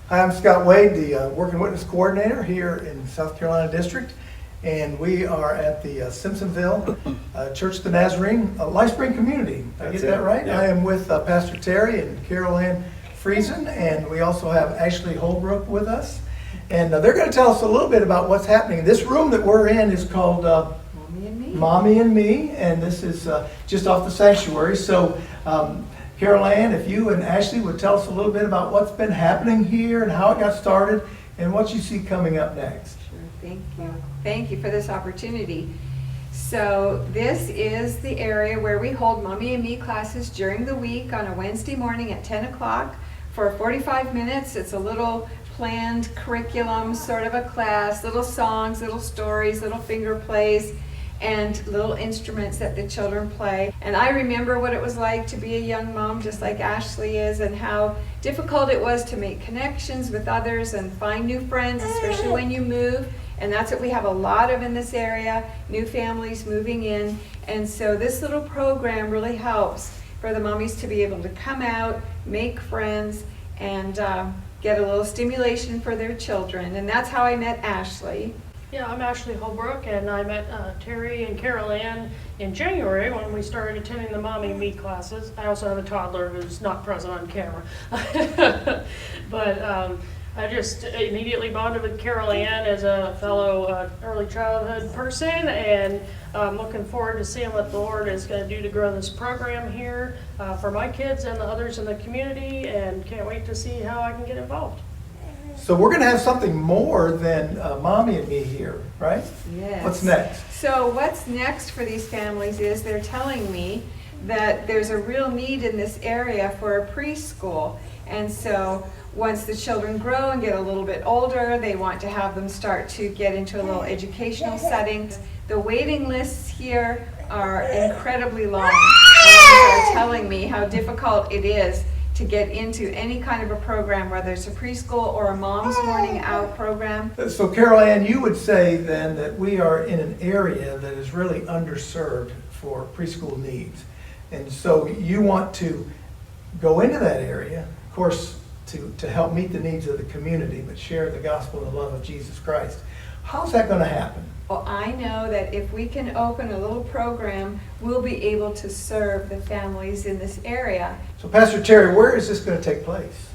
Hi, I'm Scott Wade, the Working Witness Coordinator here in South Carolina District, and we are at the Simpsonville Church of the Nazarene, LifeSpring Community. Did I get that right? Yeah. I am with Pastor Terry and Carol Ann Friesen, and we also have Ashley Holbrook with us. And they're going to tell us a little bit about what's happening. This room that we're in is called Mommy and Me, and this is just off the sanctuary. So Carol Ann, if you and Ashley would tell us a little bit about what's been happening here and how it got started and what you see coming up next. Sure, thank you. Thank you for this opportunity. So this is the area where we hold Mommy and Me classes during the week on a Wednesday morning at 10 o'clock for 45 minutes. It's a little planned curriculum, sort of a class, little songs, little stories, little finger plays, and little instruments that the children play. And I remember what it was like to be a young mom, just like Ashley is, and how difficult it was to make connections with others and find new friends, especially when you move. And that's what we have a lot of in this area, new families moving in. And so this little program really helps for the mommies to be able to come out, make friends, and get a little stimulation for their children. And that's how I met Ashley. Yeah, I'm Ashley Holbrook, and I met Terry and Carol Ann in January when we started attending the Mommy and Me classes. I also have a toddler who's not present on camera. But I just immediately bonded with Carol Ann as a fellow early childhood person, and I'm looking forward to seeing what the Lord is going to do to grow this program here for my kids and the others in the community, and can't wait to see how I can get involved. So we're going to have something more than Mommy and Me here, right? Yes. What's next? So what's next for these families is they're telling me that there's a real need in this area for a preschool. And so once the children grow and get a little bit older, they want to have them start to get into a little educational setting. The waiting lists here are incredibly long. Moms are telling me how difficult it is to get into any kind of a program, whether it's a preschool or a mom's morning out program. So Carol Ann, you would say then that we are in an area that is really underserved for preschool needs. And so you want to go into that area, of course, to help meet the needs of the community, but share the gospel and the love of Jesus Christ. How's that going to happen? Well, I know that if we can open a little program, we'll be able to serve the families in this area. So Pastor Terry, where is this going to take place?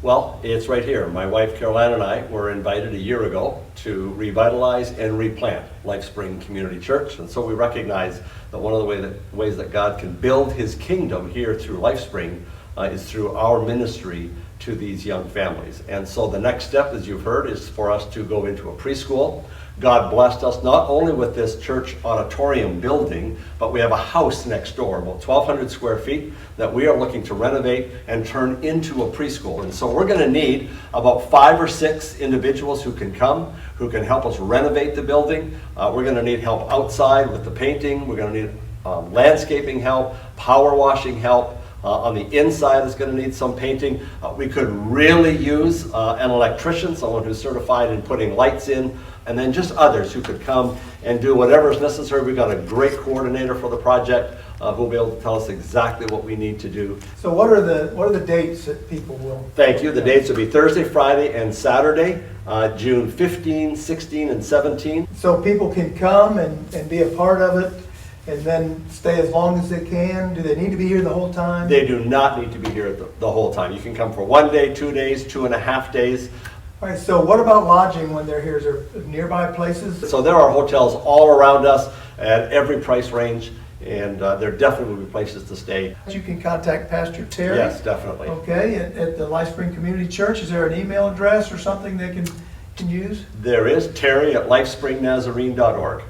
Well, it's right here. My wife Carol Ann and I were invited a year ago to revitalize and replant LifeSpring Community Church. And so we recognize that one of the ways that God can build his kingdom here through LifeSpring is through our ministry to these young families. And so the next step, as you've heard, is for us to go into a preschool. God blessed us not only with this church auditorium building, but we have a house next door, about 1,200 square feet, that we are looking to renovate and turn into a preschool. And so we're going to need about 5 or 6 individuals who can come, who can help us renovate the building. We're going to need help outside with the painting. We're going to need landscaping help, power washing help. On the inside is going to need some painting. We could really use an electrician, someone who's certified in putting lights in, and then just others who could come and do whatever is necessary. We've got a great coordinator for the project who will be able to tell us exactly what we need to do. So what are the dates that people will? Thank you. The dates will be Thursday, Friday, and Saturday, June 15, 16, and 17. So people can come and be a part of it and then stay as long as they can? Do they need to be here the whole time? They do not need to be here the whole time. You can come for 1 day, 2 days, 2.5 days. All right, so what about lodging when they're here? Is there nearby places? So there are hotels all around us at every price range, and there definitely will be places to stay. You can contact Pastor Terry. Yes, definitely. Okay, at the LifeSpring Community Church. Is there an email address or something they can use? There is Terry at lifespringnazarene.org.